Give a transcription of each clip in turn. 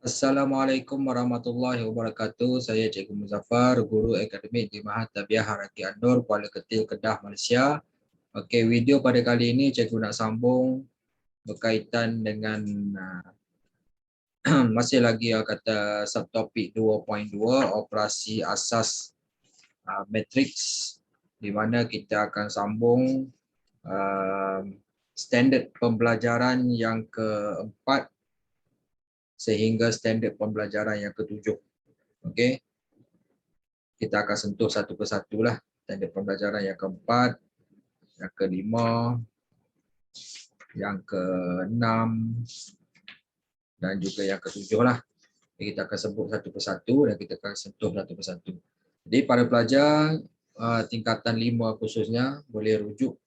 Assalamualaikum warahmatullahi wabarakatuh. Saya Cikgu Muzaffar, Guru Akademik di Mahat Tabiah Haraki Anur, Kuala Ketil, Kedah, Malaysia. Okey, video pada kali ini Cikgu nak sambung berkaitan dengan masih lagi kata subtopik 2.2 operasi asas matriks, di mana kita akan sambung standard pembelajaran yang keempat sehingga standard pembelajaran yang ketujuh. Okey. Kita akan sentuh satu persatu lah. Standard pembelajaran yang keempat, yang kelima, yang keenam dan juga yang ketujuh lah. Jadi kita akan sebut satu persatu dan kita akan sentuh satu persatu. Jadi para pelajar tingkatan 5 khususnya boleh rujuk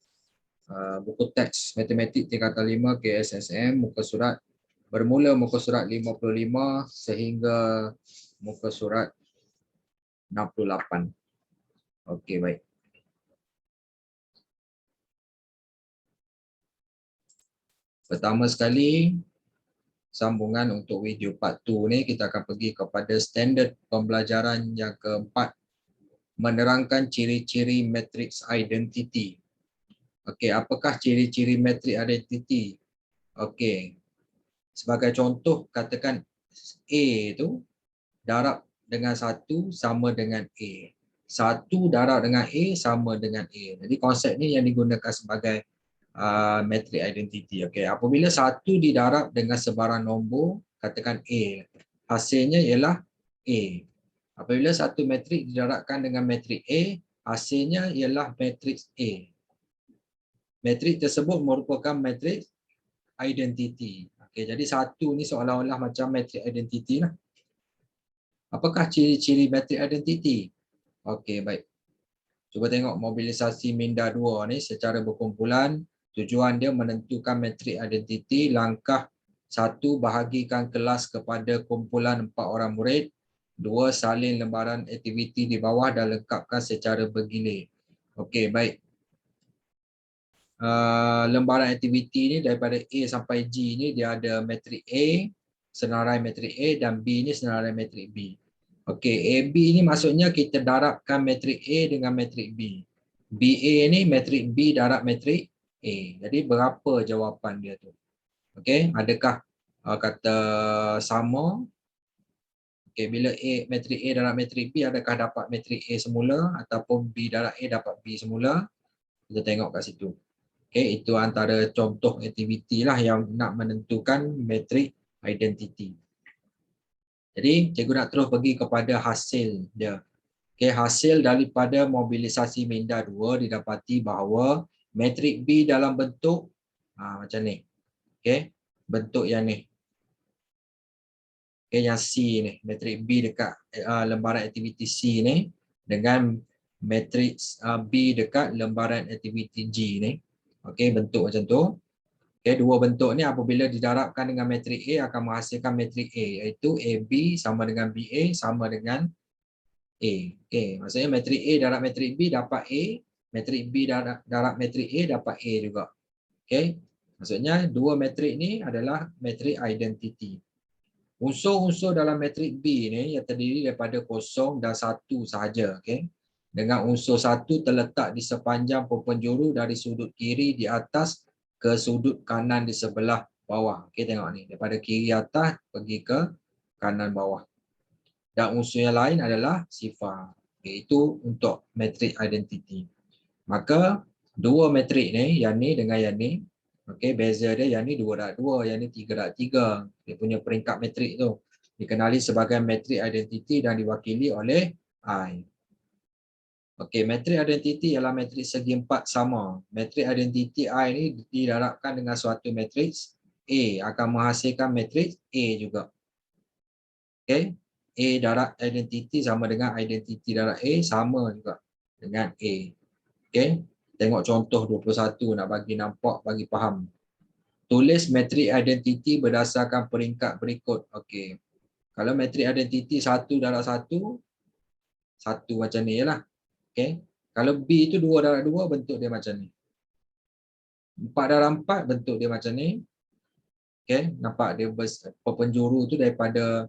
buku teks matematik tingkatan 5 KSSM muka surat bermula muka surat 55 sehingga muka surat 68. Okey, baik. Pertama sekali, sambungan untuk video part 2 ni kita akan pergi kepada standard pembelajaran yang keempat, menerangkan ciri-ciri matrix identity. Okey, apakah ciri-ciri matrix identity? Okey. Sebagai contoh, katakan A tu darab dengan 1 sama dengan A. 1 darab dengan A sama dengan A. Jadi konsep ni yang digunakan sebagai matrix identity. Okey, apabila 1 didarab dengan sebarang nombor, katakan A, hasilnya ialah A. Apabila satu matrix didarabkan dengan matrix A, hasilnya ialah matrix A. Matrix tersebut merupakan matrix identity. Okey, jadi 1 ni seolah-olah macam matrix identity lah. Apakah ciri-ciri matrix identity? Okey, baik. Cuba tengok mobilisasi minda 2 ni secara berkumpulan. Tujuan dia menentukan matrix identiti. Langkah 1, bahagikan kelas kepada kumpulan 4 orang murid. 2, salin lembaran aktiviti di bawah dan lengkapkan secara bergilir. Okey, baik. Lembaran aktiviti ni daripada A sampai G ni dia ada matrix A, senarai matrix A, dan B ni senarai matrix B. Okey, AB ni maksudnya kita darabkan matrix A dengan matrix B. BA ni matrix B darab matrix A. Jadi berapa jawapan dia tu? Okey, adakah kata sama? Okey, bila A matrix A darab matrix B, adakah dapat matrix A semula ataupun B darab A dapat B semula? Kita tengok kat situ. Okey, itu antara contoh aktiviti lah yang nak menentukan matrix identity. Jadi cikgu nak terus pergi kepada hasil dia. Okey, hasil daripada mobilisasi minda 2 didapati bahawa matrik B dalam bentuk macam ni. Okey, bentuk yang ni. Okey, yang C ni, matrik B dekat lembaran aktiviti C ni dengan matriks B dekat lembaran aktiviti G ni. Okey, bentuk macam tu. Okey, dua bentuk ni apabila didarabkan dengan matrik A akan menghasilkan matrik A, iaitu AB sama dengan BA sama dengan A. Okey, maksudnya matrik A darab matrik B dapat A, matrik B darab matrik A dapat A juga. Okey, maksudnya dua matrik ni adalah matrik identity. Unsur-unsur dalam matrik B ni yang terdiri daripada 0 dan 1 sahaja. Okey, dengan unsur 1 terletak di sepanjang penjuru dari sudut kiri di atas ke sudut kanan di sebelah bawah. Okey, tengok ni, daripada kiri atas pergi ke kanan bawah. Dan unsur yang lain adalah sifar. Okay, itu untuk matrik identity. Maka dua matrik ni, yang ni dengan yang ni, okay, beza dia yang ni 2/2, yang ni 3/3. Dia punya peringkat matrik tu dikenali sebagai matrik identity dan diwakili oleh I. Okey, matrik identity ialah matrik segi empat sama. Matrik identity I ni didarabkan dengan suatu matriks A akan menghasilkan matriks A juga. Okey, A darab identity sama dengan identity darab A sama juga dengan A. Okey, tengok contoh 21 nak bagi nampak, bagi faham. Tulis matrik identity berdasarkan peringkat berikut. Okey, kalau matrik identity 1 darab 1, 1 macam ni lah. Okey, kalau B itu 2 darab 2, bentuk dia macam ni. 4 darab 4, bentuk dia macam ni. Okay, nampak dia penjuru tu daripada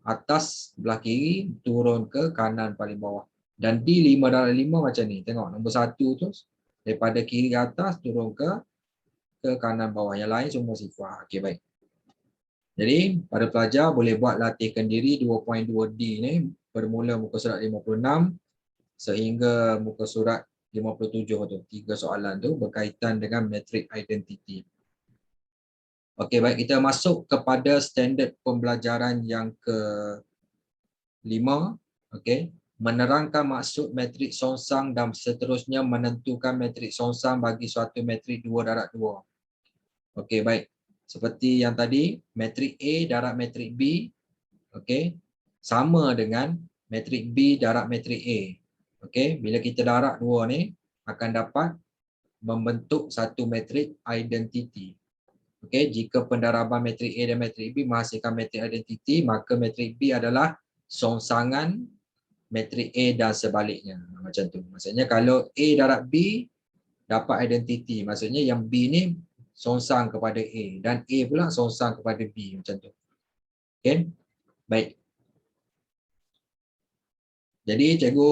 atas belah kiri turun ke kanan paling bawah. Dan di 5/5 macam ni. Tengok nombor 1 tu daripada kiri atas turun ke kanan bawah. Yang lain semua sifar. Okey, baik. Jadi pada pelajar boleh buat latihan diri 2.2D ni bermula muka surat 56 sehingga muka surat 57 tu. 3 soalan tu berkaitan dengan metric identity. Okey, baik, kita masuk kepada standard pembelajaran yang ke-5. Okey, menerangkan maksud metrik songsang dan seterusnya menentukan metrik songsang bagi suatu metrik 2/2. Okey, baik. Seperti yang tadi, metrik A darab metrik B, okey, sama dengan metrik B darab metrik A. Okey, bila kita darab dua ni akan dapat membentuk satu metrik identiti. Okey, jika pendaraban metrik A dan metrik B menghasilkan metrik identiti, maka metrik B adalah songsangan metrik A dan sebaliknya. Macam tu. Maksudnya kalau A darab B dapat identiti, maksudnya yang B ni songsang kepada A dan A pula songsang kepada B, macam tu. Okey. Baik. Jadi cikgu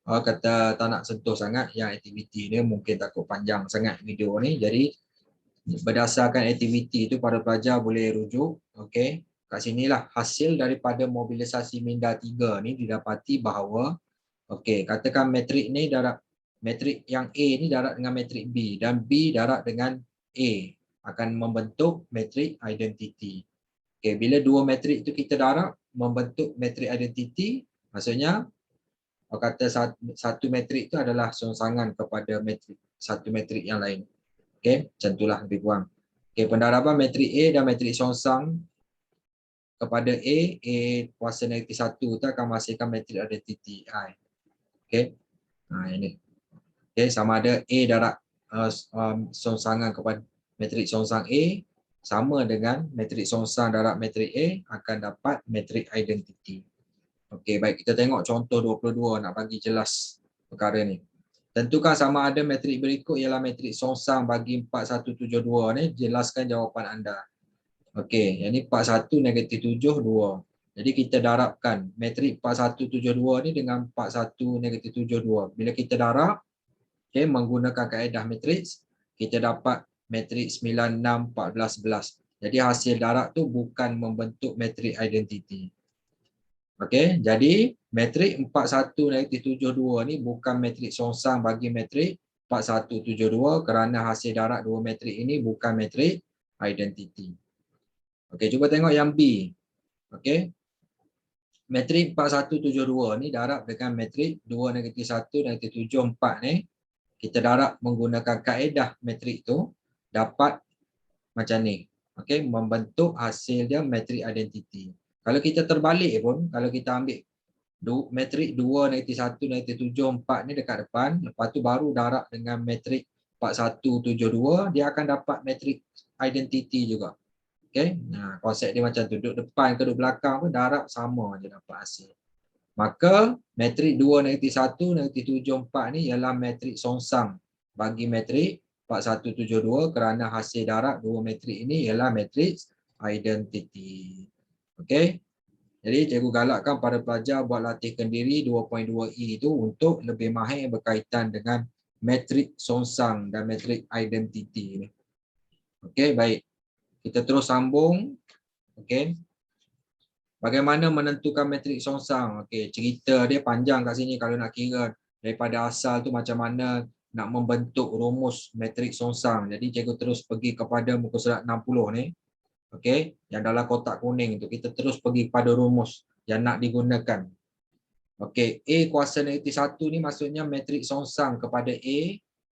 kata tak nak sentuh sangat yang aktiviti ni, mungkin takut panjang sangat video ni. Jadi berdasarkan aktiviti itu para pelajar boleh rujuk. Okey, kat sinilah hasil daripada mobilisasi minda 3 ni didapati bahawa okey, katakan metrik ni darab metrik yang A ni darab dengan metrik B dan B darab dengan A akan membentuk metrik identiti. Okey, bila dua metrik itu kita darab membentuk metrik identiti, maksudnya kata satu metrik itu adalah songsangan kepada satu metrik yang lain. Okey, macam itulah lebih kurang. Okey, pendaraban metrik A dan metrik songsang kepada A kuasa negatif 1 tu akan menghasilkan metrik identiti I. Okey. Ini. Okey, sama ada A darab songsangan kepada metrik songsang A sama dengan metrik songsang darab metrik A akan dapat metrik identiti. Okey, baik, kita tengok contoh 22 nak bagi jelas perkara ni. Tentukan sama ada metrik berikut ialah metrik songsang bagi 4172 ni, jelaskan jawapan anda. Okey, yang ni 41 negatif 7 2. Jadi kita darabkan metrik 4172 ni dengan 41 negatif 72. Bila kita darab, okey, menggunakan kaedah matriks, kita dapat metrik 96 14 11. Jadi hasil darab tu bukan membentuk metrik identiti. Okey, jadi metrik 41 negatif 72 ni bukan metrik songsang bagi metrik 4172 kerana hasil darab dua metrik ini bukan metrik identiti. Okey, cuba tengok yang B. Okey. Metrik 4172 ni darab dengan metrik 2 negatif 1 negatif 7 4 ni. Kita darab menggunakan kaedah metrik tu dapat macam ni. Okey, membentuk hasil dia metrik identiti. Kalau kita terbalik pun, kalau kita ambil metrik 2 negatif 1 negatif 7 4 ni dekat depan, lepas tu baru darab dengan metrik 4172, dia akan dapat metrik identiti juga. Okey, nah konsep dia macam tu, duduk depan ke duduk belakang pun darab sama je dapat hasil. Maka metrik 2 negatif 1 negatif 7 4 ni ialah metrik songsang bagi metrik 4172 kerana hasil darab dua metrik ini ialah metrik identiti. Okey. Jadi cikgu galakkan pada pelajar buat latihan diri 2.2E itu untuk lebih mahir berkaitan dengan metrik songsang dan metrik identiti ni. Okey, baik. Kita terus sambung. Okey. Bagaimana menentukan metrik songsang? Okey, cerita dia panjang kat sini kalau nak kira daripada asal tu macam mana nak membentuk rumus metrik songsang. Jadi cikgu terus pergi kepada muka surat 60 ni. Okey, yang dalam kotak kuning tu kita terus pergi kepada rumus yang nak digunakan. Okey, A kuasa negatif 1 ni maksudnya metrik songsang kepada A.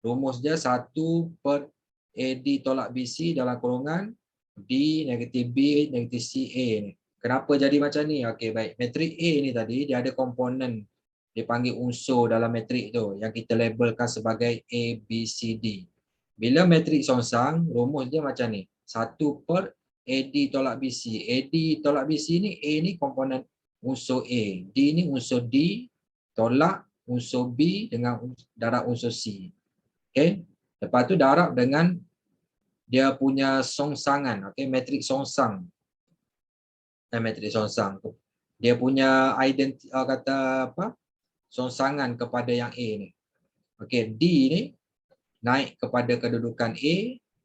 Rumus dia 1 per AD tolak BC dalam kurungan D negatif B negatif C A ni. Kenapa jadi macam ni? Okey, baik. Metrik A ni tadi dia ada komponen dipanggil unsur dalam metrik tu yang kita labelkan sebagai A, B, C, D. Bila metrik songsang, rumus dia macam ni. 1 per AD tolak BC. AD tolak BC ni, A ni komponen unsur A. D ni unsur D tolak unsur B dengan darab unsur C. Okey. Lepas tu darab dengan dia punya songsangan, okey, matrik songsang. Matrik songsang. Dia punya kata apa? Songsangan kepada yang A ni. Okey, D ni naik kepada kedudukan A,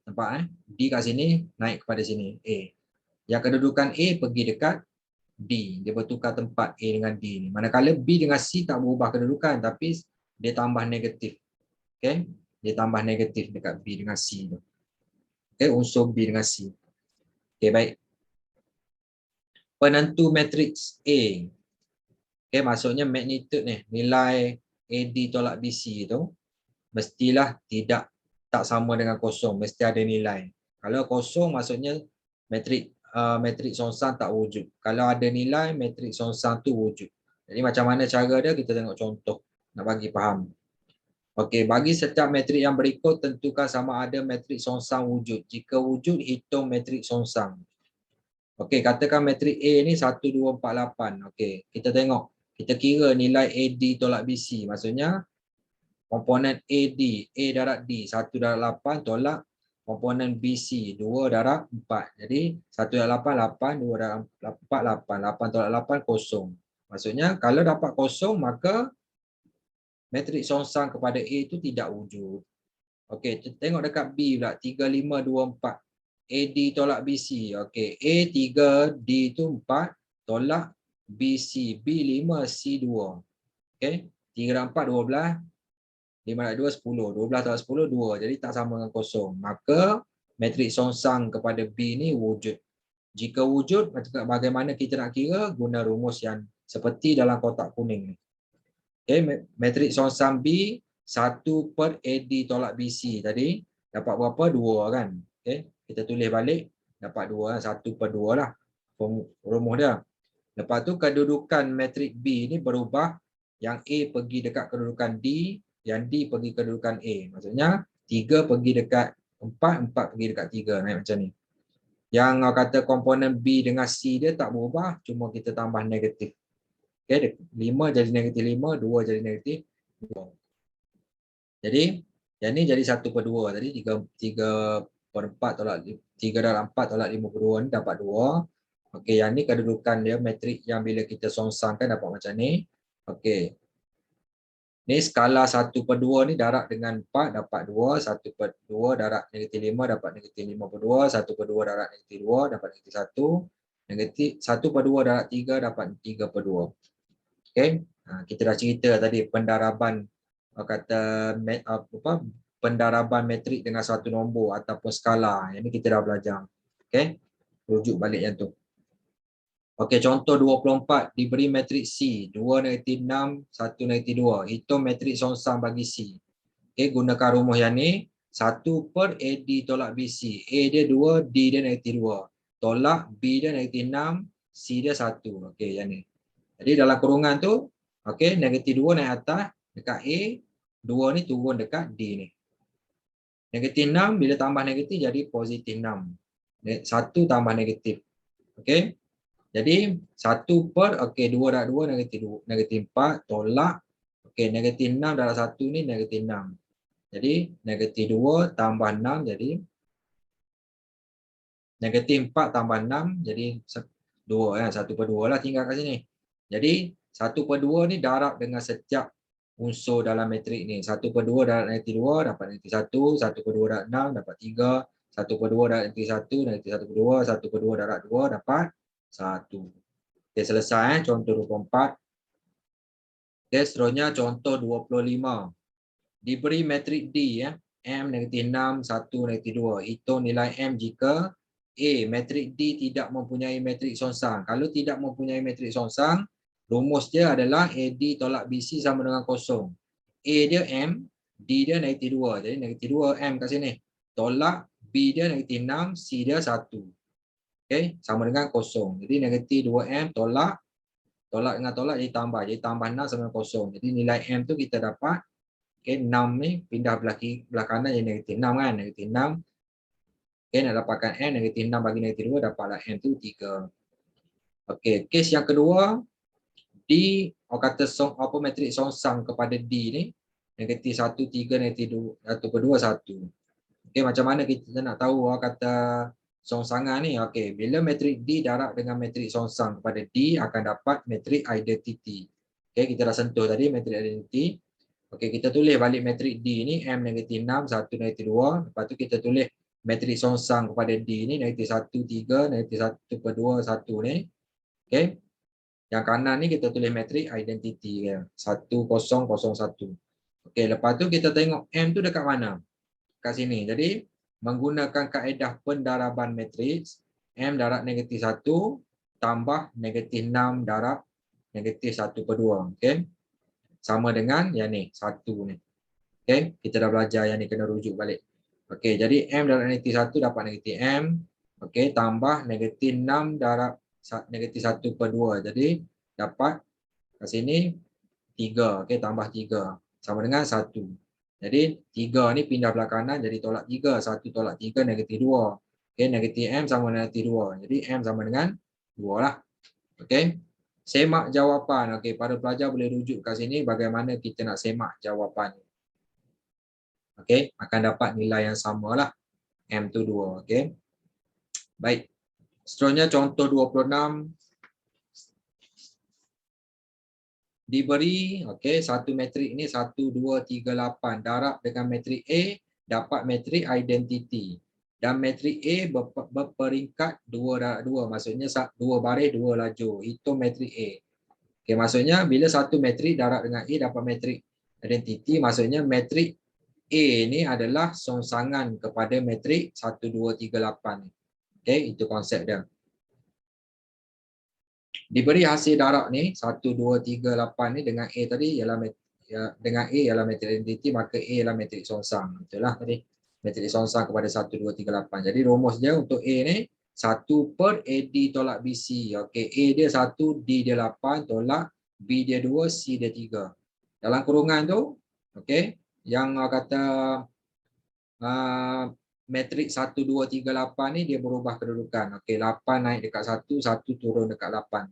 nampak D kat sini naik kepada sini A. Yang kedudukan A pergi dekat D, dia bertukar tempat A dengan D ni. Manakala B dengan C tak berubah kedudukan tapi dia tambah negatif. Okey, dia tambah negatif dekat B dengan C tu. Okey, unsur B dengan C. Okey, baik. Penentu matriks A. Okey, maksudnya magnitude ni, nilai AD tolak BC tu mestilah tak sama dengan kosong, mesti ada nilai. Kalau kosong maksudnya matrik songsang tak wujud. Kalau ada nilai, matrik songsang tu wujud. Jadi macam mana cara dia, kita tengok contoh nak bagi faham. Okey, bagi setiap matrik yang berikut tentukan sama ada matrik songsang wujud. Jika wujud, hitung matrik songsang. Okey, katakan matrik A ni 1 2 4 8. Okey, kita tengok. Kita kira nilai AD tolak BC. Maksudnya komponen AD, A darab D 1 darab 8 tolak komponen BC 2 darab 4. Jadi 1 darab 8 8, 2 darab 4 8. 8 tolak 8 kosong. Maksudnya kalau dapat kosong maka matrik songsang kepada A itu tidak wujud. Okey, tengok dekat B pula 3 5 2 4. AD tolak BC. Okey, A 3, D itu 4 tolak BC, B 5, C 2. Okey, 3 dan 4 12. 5 dan 2, 10. 12 tolak 10, 2. Jadi tak sama dengan kosong. Maka matrik songsang kepada B ni wujud. Jika wujud, bagaimana kita nak kira? Guna rumus yang seperti dalam kotak kuning ni. Okay, matrik songsang B 1 per AD tolak BC tadi dapat berapa? 2 kan? Okay, kita tulis balik dapat 2 kan? 1 per 2 lah rumus dia. Lepas tu kedudukan matrik B ni berubah, yang A pergi dekat kedudukan D, yang D pergi kedudukan A. Maksudnya 3 pergi dekat 4, 4 pergi dekat 3, naik macam ni. Yang kata komponen B dengan C dia tak berubah, cuma kita tambah negatif. Okay, 5 jadi negatif 5, 2 jadi negatif 2. Jadi, yang ni jadi 1 per 2. Tadi 3 per 4 tolak 3 dalam 4 tolak 5 per 2 ni dapat 2. Okey, yang ni kedudukan dia, matrik yang bila kita songsangkan dapat macam ni. Okey. Ni skala 1 per 2 ni darab dengan 4 dapat 2. 1 per 2 darab negatif 5 dapat negatif 5 per 2. 1 per 2 darab negatif 2 dapat negatif 1. Negatif 1 per 2 darab 3 dapat 3 per 2. Okey, kita dah cerita tadi pendaraban pendaraban metrik dengan satu nombor ataupun skala. Yang ni kita dah belajar. Okey, rujuk balik yang tu. Okey, contoh 24 diberi matrik C 2 negatif 6 1 negatif 2. Hitung matrik songsang bagi C. Okey, gunakan rumus yang ni 1 per AD tolak BC. A dia 2, D dia negatif 2. Tolak B dia negatif 6, C dia 1. Okey, yang ni. Jadi dalam kurungan tu, okey, negatif 2 naik atas dekat A, 2 ni turun dekat D ni. Negatif 6 bila tambah negatif jadi positif 6. 1 tambah negatif. Okey. Jadi 1 per, okey, 2 darab 2 negatif 2, negatif 4 tolak. Okey, negatif 6 darab 1 ni negatif 6. Jadi negatif 2 tambah 6 jadi negatif 4 tambah 6 jadi 2 kan, 1 per 2 lah tinggal kat sini. Jadi 1 per 2 ni darab dengan setiap unsur dalam matrik ni. 1 per 2 darab negatif 2 dapat negatif 1, 1 per 2 darab 6 dapat 3, 1 per 2 darab negatif 1, negatif 1 per 2, 1 per 2 darab 2 dapat 1. Okey, selesai contoh 24. Okey, seterusnya contoh 25. Diberi matrik D M negatif 6, 1 negatif 2. Hitung nilai M jika A, matrik D tidak mempunyai matrik songsang. Kalau tidak mempunyai matrik songsang, rumus dia adalah AD tolak BC sama dengan kosong. A dia M, D dia negatif 2. Jadi negatif 2 M kat sini. Tolak B dia negatif 6, C dia 1. Okay, sama dengan kosong. Jadi negatif 2M tolak dengan tolak jadi tambah. Jadi tambah 6 sama dengan kosong. Jadi nilai M tu kita dapat, okay, 6 ni pindah belah kanan jadi negatif 6 kan. Negatif 6. Okay, nak dapatkan M, negatif 6 bagi negatif 2, dapatlah M tu 3. Okey, kes yang kedua, D, orang kata matrik songsang kepada D ni, negatif 1, 3, negatif 2, 1 per 2, 1. Okey, macam mana kita nak tahu kata songsangan ni? Okey, bila matrik D darab dengan matrik songsang kepada D akan dapat matrik identity. Okey, kita dah sentuh tadi matrik identity. Okey, kita tulis balik matrik D ni M -6, 1 -2. Lepas tu kita tulis matrik songsang kepada D ni -1, 3, -1/2, 1 ni. Okey. Yang kanan ni kita tulis matrik identity ya. 1, 0, 0, 1. Okey, lepas tu kita tengok M tu dekat mana? Kat sini. Jadi menggunakan kaedah pendaraban matriks, M darab -1 tambah -6 darab -1/2. Okey. Sama dengan yang ni, 1 ni. Okey, kita dah belajar yang ni, kena rujuk balik. Okey, jadi M darab -1 dapat -M. Okey, tambah -6 darab -1/2. Jadi dapat kat sini 3. Okey, tambah 3 sama dengan 1. Jadi 3 ni pindah belah kanan jadi tolak 3. 1 tolak 3 -2. Okey, -M sama dengan -2. Jadi M sama dengan 2 lah. Okey. Semak jawapan. Okey, para pelajar boleh rujuk kat sini bagaimana kita nak semak jawapan. Okey, akan dapat nilai yang samalah. M tu 2. Okey. Baik. Seterusnya contoh 26. Diberi satu matrik ini 1, 2, 3, 8 darab dengan matrik A dapat matrik identity dan matrik A berperingkat 2 darab 2, maksudnya 2 baris 2 lajur. Hitung matrik A. Okey, maksudnya bila satu matrik darab dengan A dapat matrik identity, maksudnya matrik A ni adalah songsangan kepada matrik 1, 2, 3, 8. Okey, itu konsep dia. Diberi hasil darab ni 1, 2, 3, 8 ni dengan A tadi ialah dengan A ialah matrik identity, maka A ialah matrik songsang. Itulah tadi. Matrik songsang kepada 1, 2, 3, 8. Jadi rumus dia untuk A ni 1 per AD tolak BC. Okey, A dia 1, D dia 8, tolak B dia 2, C dia 3. Dalam kurungan tu, okey, yang kata matrik 1, 2, 3, 8 ni dia berubah kedudukan. Okey, 8 naik dekat 1, 1 turun dekat 8.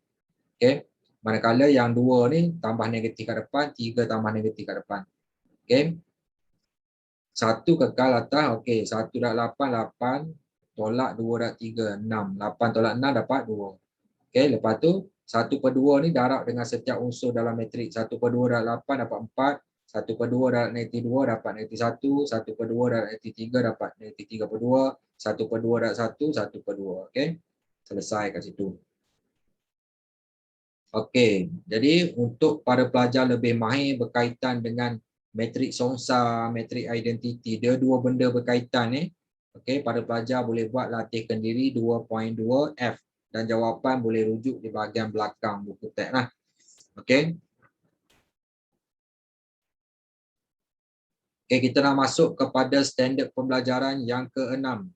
Okey. Manakala yang 2 ni tambah negatif kat depan, 3 tambah negatif kat depan. Okey. 1 kekal atas. Okey, 1 darab 8, 8 tolak 2 darab 3, 6. 8 tolak 6 dapat 2. Okey, lepas tu 1/2 ni darab dengan setiap unsur dalam matrik. 1/2 darab 8 dapat 4. 1/2 darab -2 dapat -1. 1/2 darab -3 dapat -3/2. 1/2 darab 1, 1/2. Okey. Selesai kat situ. Okey, jadi untuk para pelajar lebih mahir berkaitan dengan matrik songsang, matrik identiti, dia dua benda berkaitan ni. Okey, para pelajar boleh buat latih kendiri 2.2 F dan jawapan boleh rujuk di bahagian belakang buku teks lah. Okey. Okey, kita nak masuk kepada standard pembelajaran yang ke-6.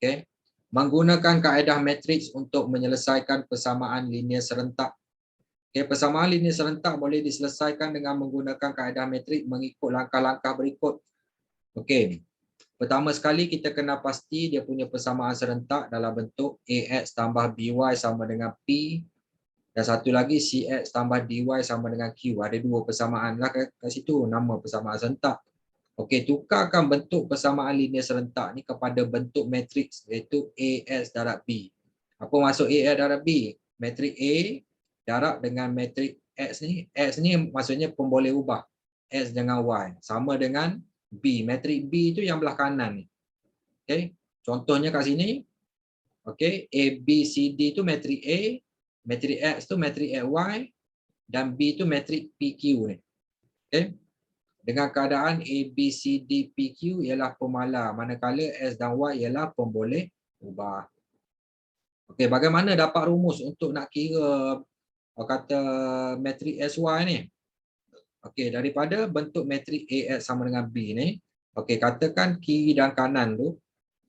Okey. Menggunakan kaedah matriks untuk menyelesaikan persamaan linear serentak. Okay, persamaan linear serentak boleh diselesaikan dengan menggunakan kaedah matrik mengikut langkah-langkah berikut. Okey. Pertama sekali kita kena pasti dia punya persamaan serentak dalam bentuk AX tambah BY sama dengan P dan satu lagi CX tambah DY sama dengan Q. Ada dua persamaan lah kat situ, nama persamaan serentak. Okey, tukarkan bentuk persamaan linear serentak ni kepada bentuk matriks iaitu AX darab B. Apa maksud AX darab B? Matrik A darab dengan matrik X ni. X ni maksudnya pemboleh ubah. X dengan Y. Sama dengan B. Matrik B tu yang belah kanan ni. Okey. Contohnya kat sini. Okey. A, B, C, D tu matrik A. Matrik X tu matrik XY. Dan B tu matrik PQ ni. Okey. Dengan keadaan A, B, C, D, PQ ialah pemalar. Manakala S dan Y ialah pemboleh ubah. Okey. Bagaimana dapat rumus untuk nak kira kata matrik SY ni? Okey, daripada bentuk matrik AX sama dengan B ni, okey, katakan kiri dan kanan tu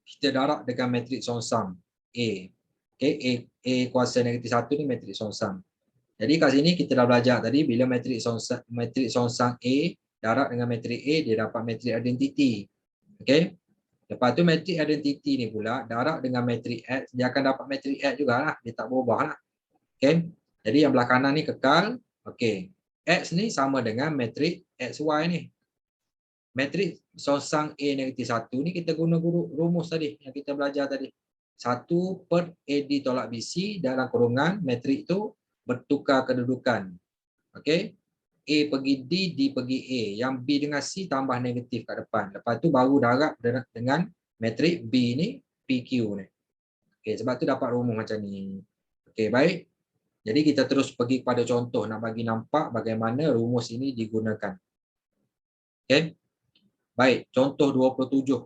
kita darab dengan matrik songsang A. Okey, A kuasa -1 ni matrik songsang. Jadi kat sini kita dah belajar tadi bila matrik songsang A darab dengan matrik A dia dapat matrik identity. Okey. Lepas tu matrik identity ni pula darab dengan matrik X dia akan dapat matrik X jugalah, dia tak berubah lah. Okey. Jadi yang belah kanan ni kekal. Okey. X ni sama dengan matrik XY ni. Matriks songsang A negatif 1 ni kita guna rumus tadi yang kita belajar tadi. 1 per AD tolak BC dalam kurungan matriks tu bertukar kedudukan. Okey. A pergi D, D pergi A. Yang B dengan C tambah negatif kat depan. Lepas tu baru darab dengan matriks B ni PQ ni. Okey, sebab tu dapat rumus macam ni. Okey, baik. Jadi kita terus pergi kepada contoh nak bagi nampak bagaimana rumus ini digunakan. Okey. Baik, contoh 27.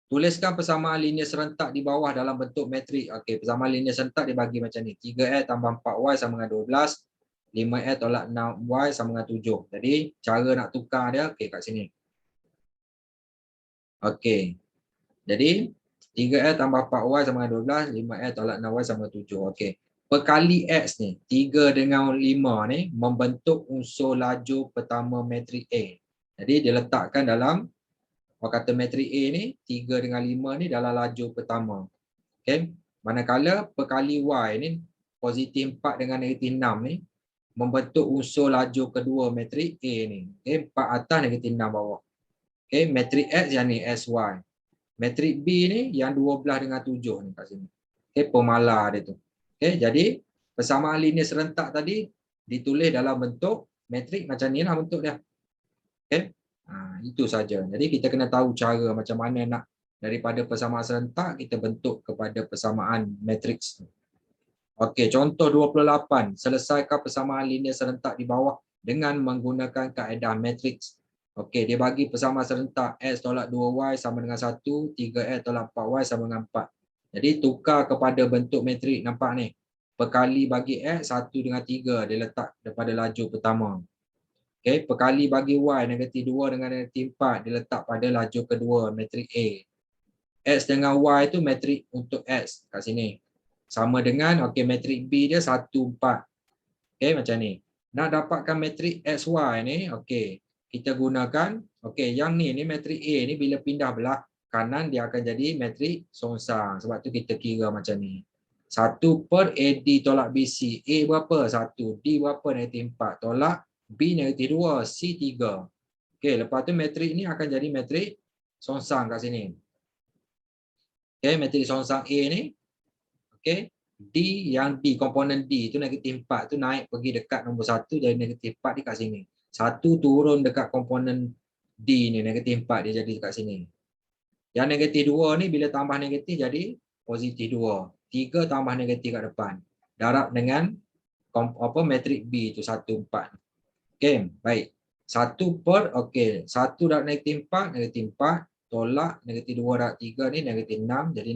Tuliskan persamaan linear serentak di bawah dalam bentuk matrik. Okey, persamaan linear serentak dibagi macam ni. 3X tambah 4Y sama dengan 12. 5X tolak 6Y sama dengan 7. Jadi, cara nak tukar dia, okey kat sini. Okey. Jadi, 3X tambah 4Y sama dengan 12. 5X tolak 6Y sama dengan 7. Okey. Perkali X ni, 3 dengan 5 ni, membentuk unsur laju pertama matrik A. Jadi, dia letakkan dalam orang kata matrik A ni 3 dengan 5 ni dalam laju pertama. Okey. Manakala perkali Y ni positif 4 dengan negatif 6 ni membentuk unsur laju kedua matrik A ni. Okey, 4 atas negatif 6 bawah. Okey, matrik X yang ni SY. Matrik B ni yang 12 dengan 7 ni kat sini. Okey, pemalar dia tu. Okey, jadi persamaan linear serentak tadi ditulis dalam bentuk matrik macam ni lah bentuk dia. Okey. Itu saja. Jadi kita kena tahu cara macam mana nak daripada persamaan serentak kita bentuk kepada persamaan matriks. Okey, contoh 28. Selesaikan persamaan linear serentak di bawah dengan menggunakan kaedah matriks. Okey, dia bagi persamaan serentak X tolak 2Y sama dengan 1, 3X tolak 4Y sama dengan 4. Jadi tukar kepada bentuk matrik, nampak ni. Perkali bagi X, 1 dengan 3 dia letak daripada laju pertama. Okay, perkali bagi Y negatif 2 dengan negatif 4 diletak pada laju kedua matrik A. X dengan Y itu matrik untuk X kat sini. Sama dengan matrik B dia 1 4. Okey, macam ni. Nak dapatkan matrik XY ni, kita gunakan yang ni matrik A ni bila pindah belah kanan dia akan jadi matrik songsang. Sebab tu kita kira macam ni. 1 per AD tolak BC. A berapa? 1. D berapa? Negatif 4. Tolak B negatif 2, C 3. Okey, lepas tu matrik ni akan jadi matrik songsang kat sini. Okey, matrik songsang A ni. Okey, D yang D, komponen D tu negatif 4 tu naik pergi dekat nombor 1 jadi negatif 4 dekat sini. 1 turun dekat komponen D ni, negatif 4 dia jadi dekat sini. Yang negatif 2 ni bila tambah negatif jadi positif 2. 3 tambah negatif kat depan. Darab dengan matrik B tu 1 4. Okey, baik. 1 per, 1 darab negatif 4, negatif 4. Tolak negatif 2 darab 3 ni negatif 6. Jadi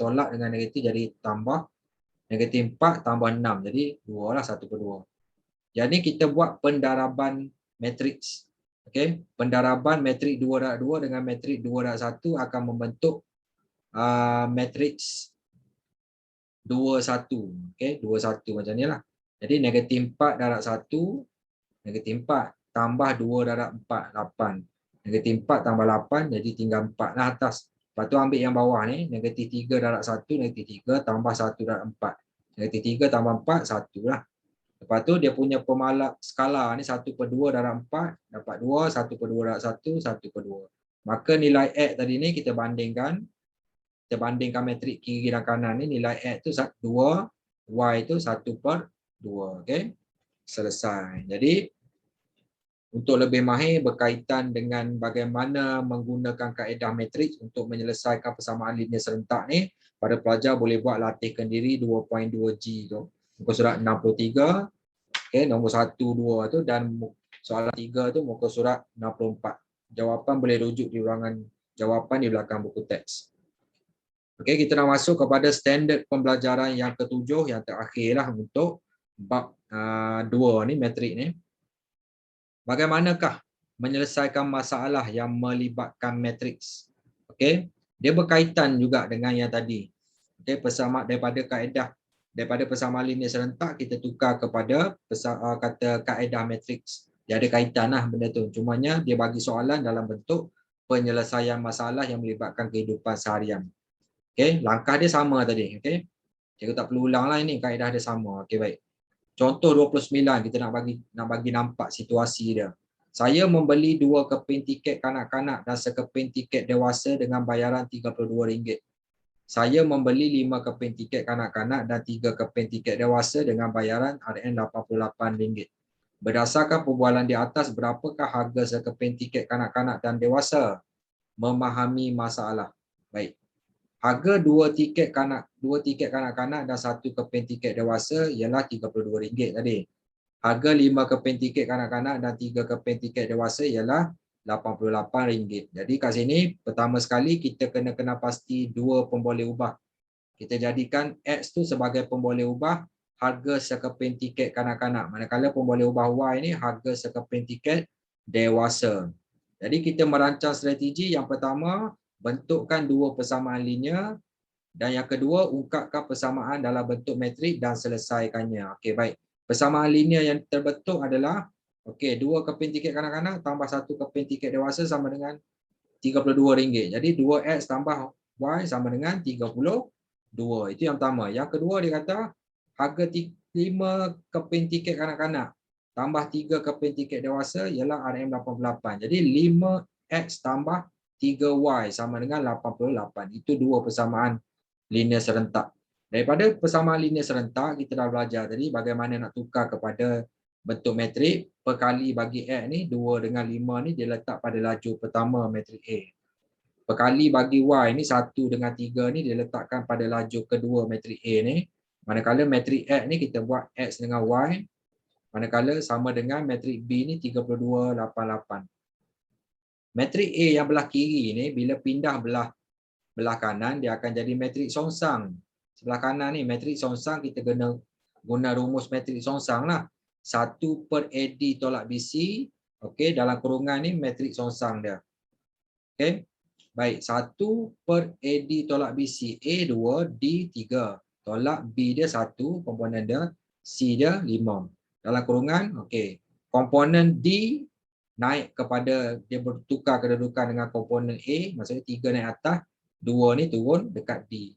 tolak dengan negatif jadi tambah. Negatif 4 tambah 6. Jadi 2 lah, 1 per 2. Jadi kita buat pendaraban matriks. Okey, pendaraban matrik 2 darab 2 dengan matrik 2 darab 1 akan membentuk matriks 2 1. Okey, 2 1 macam ni lah. Jadi negatif 4 darab 1, negatif 4 tambah 2 darab 4, 8. Negatif 4 tambah 8, jadi tinggal 4 lah atas. Lepas tu ambil yang bawah ni, negatif 3 darab 1, negatif 3 tambah 1 darab 4. Negatif 3 tambah 4, 1 lah. Lepas tu dia punya pemalak skala ni 1 per 2 darab 4, dapat 2, 1 per 2 darab 1, 1 per 2. Maka nilai X tadi ni kita bandingkan matrik kiri dan kanan ni, nilai X tu 2, Y tu 1 per 2. Okey, selesai. Jadi untuk lebih mahir berkaitan dengan bagaimana menggunakan kaedah matriks untuk menyelesaikan persamaan linear serentak ni, pada pelajar boleh buat latihkan diri 2.2G tu. Muka surat 63, nombor 1, 2 tu, dan soalan 3 tu muka surat 64. Jawapan boleh rujuk di ruangan jawapan di belakang buku teks. Kita nak masuk kepada standard pembelajaran yang ketujuh, yang terakhir lah untuk bab 2 ni, matrik ni. Bagaimanakah menyelesaikan masalah yang melibatkan matriks? Dia berkaitan juga dengan yang tadi. Persamaan daripada persamaan linear serentak kita tukar kepada kata kaedah matriks. Dia ada kaitan lah benda tu. Cumanya dia bagi soalan dalam bentuk penyelesaian masalah yang melibatkan kehidupan seharian. Langkah dia sama tadi. Cikgu tak perlu ulang lah ini, kaedah dia sama. Baik. Contoh 29 kita nak bagi nampak situasi dia. Saya membeli 2 keping tiket kanak-kanak dan sekeping tiket dewasa dengan bayaran RM32. Saya membeli 5 keping tiket kanak-kanak dan 3 keping tiket dewasa dengan bayaran RM88. Berdasarkan perbualan di atas, berapakah harga sekeping tiket kanak-kanak dan dewasa? Memahami masalah. Baik. Harga 2 tiket kanak-kanak dan 1 keping tiket dewasa ialah RM32 tadi. Harga 5 keping tiket kanak-kanak dan 3 keping tiket dewasa ialah RM88. Jadi kat sini pertama sekali kita kena pasti dua pemboleh ubah. Kita jadikan X tu sebagai pemboleh ubah harga sekeping tiket kanak-kanak. Manakala pemboleh ubah Y ni harga sekeping tiket dewasa. Jadi kita merancang strategi yang pertama, bentukkan dua persamaan linear, dan yang kedua, ungkapkan persamaan dalam bentuk matrik dan selesaikannya. Okey, baik. Persamaan linear yang terbentuk adalah, okey, 2 keping tiket kanak-kanak tambah 1 keping tiket dewasa sama dengan RM32. Jadi 2X tambah Y sama dengan 32. Itu yang pertama. Yang kedua dia kata harga 5 keping tiket kanak-kanak tambah 3 keping tiket dewasa ialah RM88. Jadi 5X tambah 3Y sama dengan 88. Itu dua persamaan linear serentak. Daripada persamaan linear serentak, kita dah belajar tadi bagaimana nak tukar kepada bentuk matrik. Perkali bagi X ni, 2 dengan 5 ni dia letak pada lajur pertama matrik A. Perkali bagi Y ni, 1 dengan 3 ni dia letakkan pada lajur kedua matrik A ni. Manakala matrik X ni kita buat X dengan Y. Manakala sama dengan matrik B ni 3288. Matrik A yang belah kiri ni bila pindah belah kanan dia akan jadi matrik songsang. Sebelah kanan ni matrik songsang, kita kena guna rumus matrik songsang lah. 1 per AD tolak BC. Okey, dalam kurungan ni matrik songsang dia. Okey. Baik, 1 per AD tolak BC. A 2, D 3. Tolak B dia 1, komponen dia. C dia 5. Dalam kurungan, okey. Komponen D naik kepada, dia bertukar kedudukan dengan komponen A. Maksudnya 3 naik atas. 2 ni turun dekat D.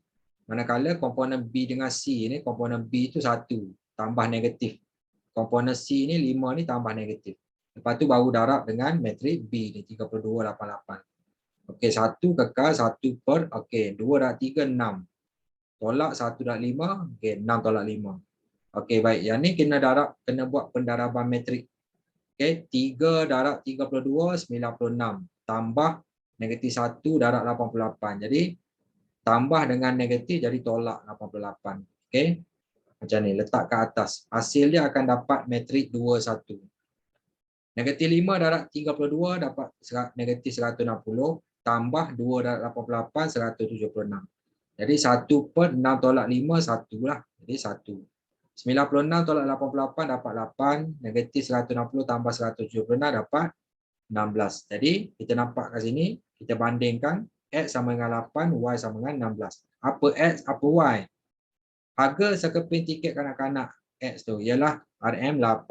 Manakala komponen B dengan C ni, komponen B tu 1 tambah negatif. Komponen C ni 5 ni tambah negatif. Lepas tu baru darab dengan matrik B ni 3288. Okey, 1 kekal 1 per, okey, 2 darab 3 6. Tolak 1 darab 5, okey, 6 tolak 5. Okey, baik. Yang ni kena buat pendaraban matrik. Okey, 3 darab 32 96 tambah negatif 1 darab 88. Jadi tambah dengan negatif jadi tolak 88. Okey. Macam ni, letak ke atas. Hasil dia akan dapat matrik 21. Negatif 5 darab 32 dapat negatif 160 tambah 2 darab 88 176. Jadi 1 per 6 tolak 5 1 lah. Jadi 1. 96 tolak 88 dapat 8, negatif 160 tambah 176 dapat 16. Jadi kita nampak kat sini, kita bandingkan X sama dengan 8, Y sama dengan 16. Apa X, apa Y? Harga sekeping tiket kanak-kanak X tu ialah RM8.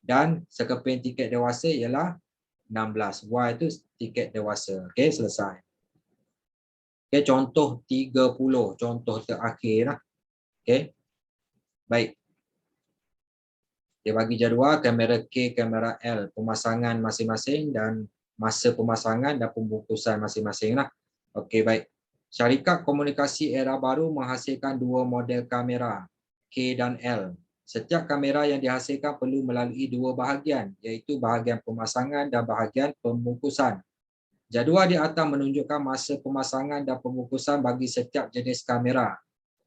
Dan sekeping tiket dewasa ialah 16. Y tu tiket dewasa. Okey, selesai. Okey, contoh 30. Contoh terakhir lah. Okey. Baik. Dia bagi jadual kamera K, kamera L, pemasangan masing-masing dan masa pemasangan dan pembungkusan masing-masing lah. Okey, baik. Syarikat komunikasi era baru menghasilkan dua model kamera K dan L. Setiap kamera yang dihasilkan perlu melalui dua bahagian, iaitu bahagian pemasangan dan bahagian pembungkusan. Jadual di atas menunjukkan masa pemasangan dan pembungkusan bagi setiap jenis kamera.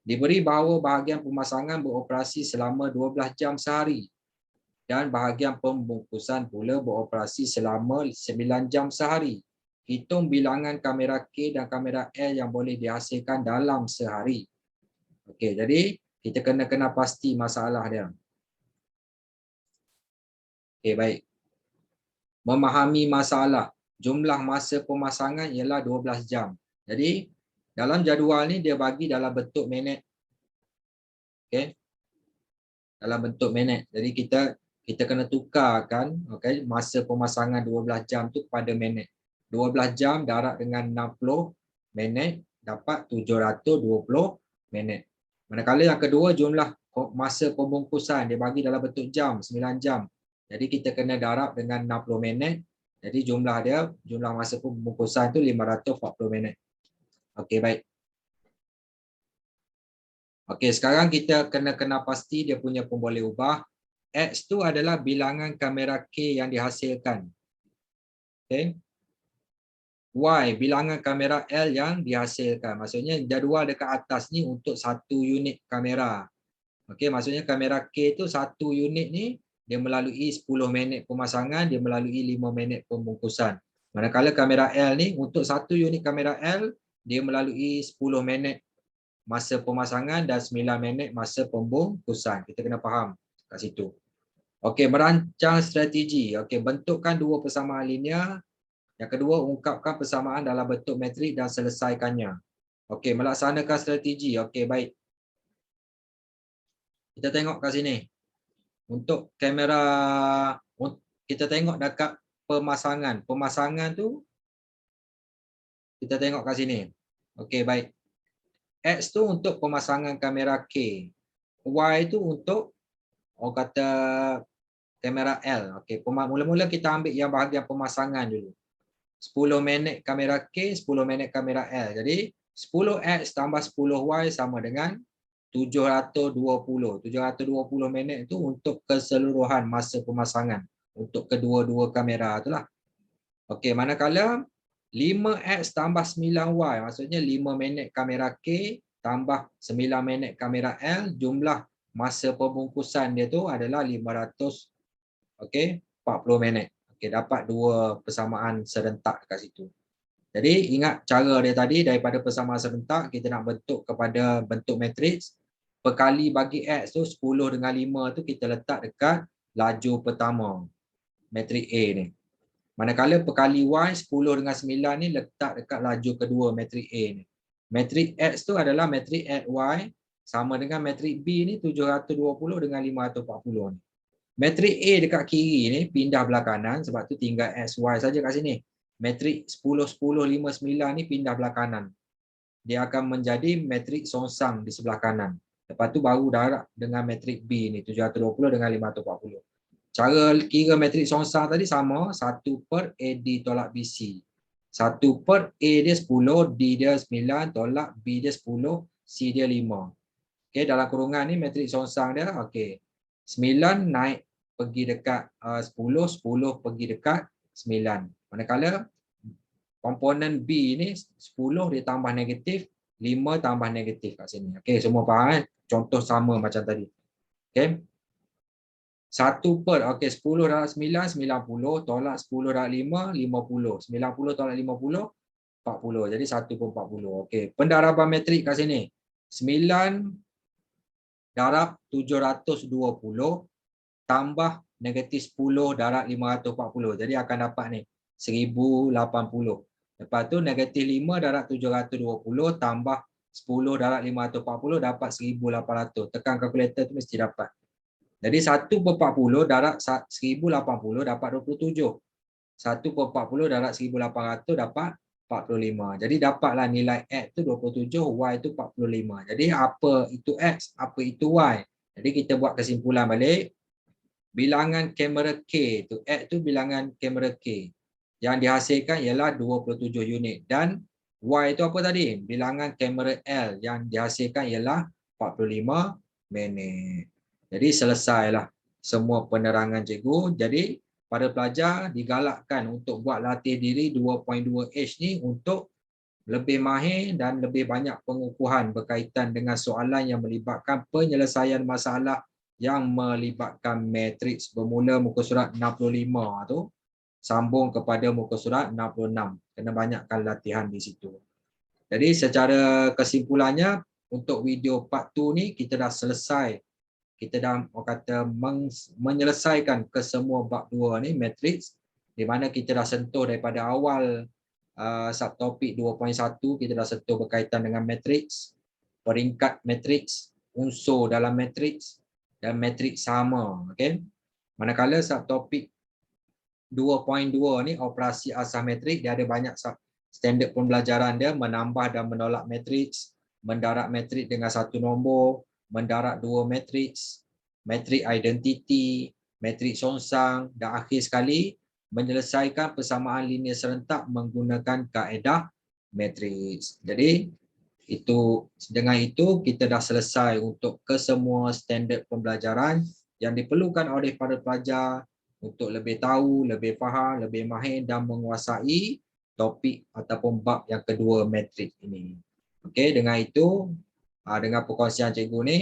Diberi bahawa bahagian pemasangan beroperasi selama 12 jam sehari dan bahagian pembungkusan pula beroperasi selama 9 jam sehari. Hitung bilangan kamera K dan kamera L yang boleh dihasilkan dalam sehari. Okey, jadi kita kena pasti masalah dia. Okey, baik. Memahami masalah. Jumlah masa pemasangan ialah 12 jam. Jadi dalam jadual ni dia bagi dalam bentuk minit. Okey. Dalam bentuk minit. Jadi kita kena tukarkan, okey, masa pemasangan 12 jam tu kepada minit. 12 jam darab dengan 60 minit dapat 720 minit. Manakala yang kedua jumlah masa pembungkusan dia bagi dalam bentuk jam, 9 jam. Jadi kita kena darab dengan 60 minit. Jadi jumlah masa pembungkusan tu 540 minit. Okey, baik. Okey, sekarang kita kena pasti dia punya pemboleh ubah. X tu adalah bilangan kamera K yang dihasilkan. Okey. Y bilangan kamera L yang dihasilkan. Maksudnya jadual dekat atas ni untuk satu unit kamera. Okey, maksudnya kamera K tu satu unit ni dia melalui 10 minit pemasangan, dia melalui 5 minit pembungkusan. Manakala kamera L ni untuk satu unit kamera L dia melalui 10 minit masa pemasangan dan 9 minit masa pembungkusan. Kita kena faham kat situ. Okey, merancang strategi. Okey, bentukkan dua persamaan linear. Yang kedua, ungkapkan persamaan dalam bentuk metrik dan selesaikannya. Okey, melaksanakan strategi. Okey, baik. Kita tengok kat sini. Untuk kamera, kita tengok dekat pemasangan. Pemasangan tu, kita tengok kat sini. Okey, baik. X tu untuk pemasangan kamera K. Y tu untuk, orang kata, kamera L. Okey, mula-mula kita ambil yang bahagian pemasangan dulu. 10 minit kamera K, 10 minit kamera L. Jadi 10X tambah 10Y sama dengan 720. 720 minit itu untuk keseluruhan masa pemasangan untuk kedua-dua kamera itulah. Okey, manakala 5X tambah 9Y, maksudnya 5 minit kamera K tambah 9 minit kamera L, jumlah masa pembungkusan dia tu adalah 500, okey, 40 minit. Okey, dapat dua persamaan serentak dekat situ. Jadi ingat cara dia tadi, daripada persamaan serentak kita nak bentuk kepada bentuk matriks. Perkali bagi X tu 10 dengan 5 tu kita letak dekat laju pertama matrik A ni. Manakala perkali Y 10 dengan 9 ni letak dekat laju kedua matrik A ni. Matrik X tu adalah matrik XY sama dengan matrik B ni 720 dengan 540 ni. Matrik A dekat kiri ni pindah belah kanan sebab tu tinggal XY saja kat sini. Matrik 10, 10, 5, 9 ni pindah belah kanan. Dia akan menjadi matrik songsang di sebelah kanan. Lepas tu baru darab dengan matrik B ni 720 dengan 540. Cara kira matrik songsang tadi sama, 1 per AD tolak BC. 1 per A dia 10, D dia 9, tolak B dia 10, C dia 5. Okey, dalam kurungan ni matrik songsang dia, okey. 9 naik pergi dekat 10, 10 pergi dekat 9. Manakala komponen B ni 10 dia tambah negatif, 5 tambah negatif kat sini. Okey, semua faham Contoh sama macam tadi. Okey. 1 per, okey, 10 darab 9, 90, tolak 10 darab 5, 50. 90 tolak 50, 40. Jadi 1 per 40. Okey, pendaraban metrik kat sini. 9 darab 720 tambah negatif 10 darab 540. Jadi akan dapat ni 1080. Lepas tu negatif 5 darab 720 tambah 10 darab 540 dapat 1800. Tekan kalkulator tu mesti dapat. Jadi 1 per 40 darab 1080 dapat 27. 1 per 40 darab 1800 dapat 45. Jadi dapatlah nilai X tu 27, Y tu 45. Jadi apa itu X, apa itu Y? Jadi kita buat kesimpulan balik. Bilangan kamera K tu, X tu bilangan kamera K. Yang dihasilkan ialah 27 unit. Dan Y itu apa tadi? Bilangan kamera L yang dihasilkan ialah 45 minit. Jadi selesailah semua penerangan cikgu. Jadi pada pelajar digalakkan untuk buat latih diri 2.2H ni untuk lebih mahir dan lebih banyak pengukuhan berkaitan dengan soalan yang melibatkan penyelesaian masalah yang melibatkan matriks. Bermula muka surat 65 tu sambung kepada muka surat 66. Kena banyakkan latihan di situ. Jadi secara kesimpulannya untuk video part 2 ni kita dah selesai. Kita dah menyelesaikan kesemua bab 2 ni matriks, di mana kita dah sentuh daripada awal subtopik 2.1 kita dah sentuh berkaitan dengan matriks, peringkat matriks, unsur dalam matriks dan matriks sama. Okay? Manakala subtopik 2.2 ni operasi asas matrik, dia ada banyak standard pembelajaran dia, menambah dan menolak matriks, mendarat matrik dengan satu nombor, mendarat dua matriks, matrik identity, matriks songsang, dan akhir sekali menyelesaikan persamaan linear serentak menggunakan kaedah matriks. Jadi dengan itu kita dah selesai untuk kesemua standard pembelajaran yang diperlukan oleh para pelajar untuk lebih tahu, lebih faham, lebih mahir dan menguasai topik ataupun bab yang kedua matrik ini. Okey, dengan itu dengan perkongsian cikgu ni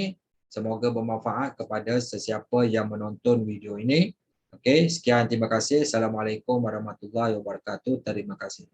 semoga bermanfaat kepada sesiapa yang menonton video ini. Okey, sekian, terima kasih. Assalamualaikum warahmatullahi wabarakatuh. Terima kasih.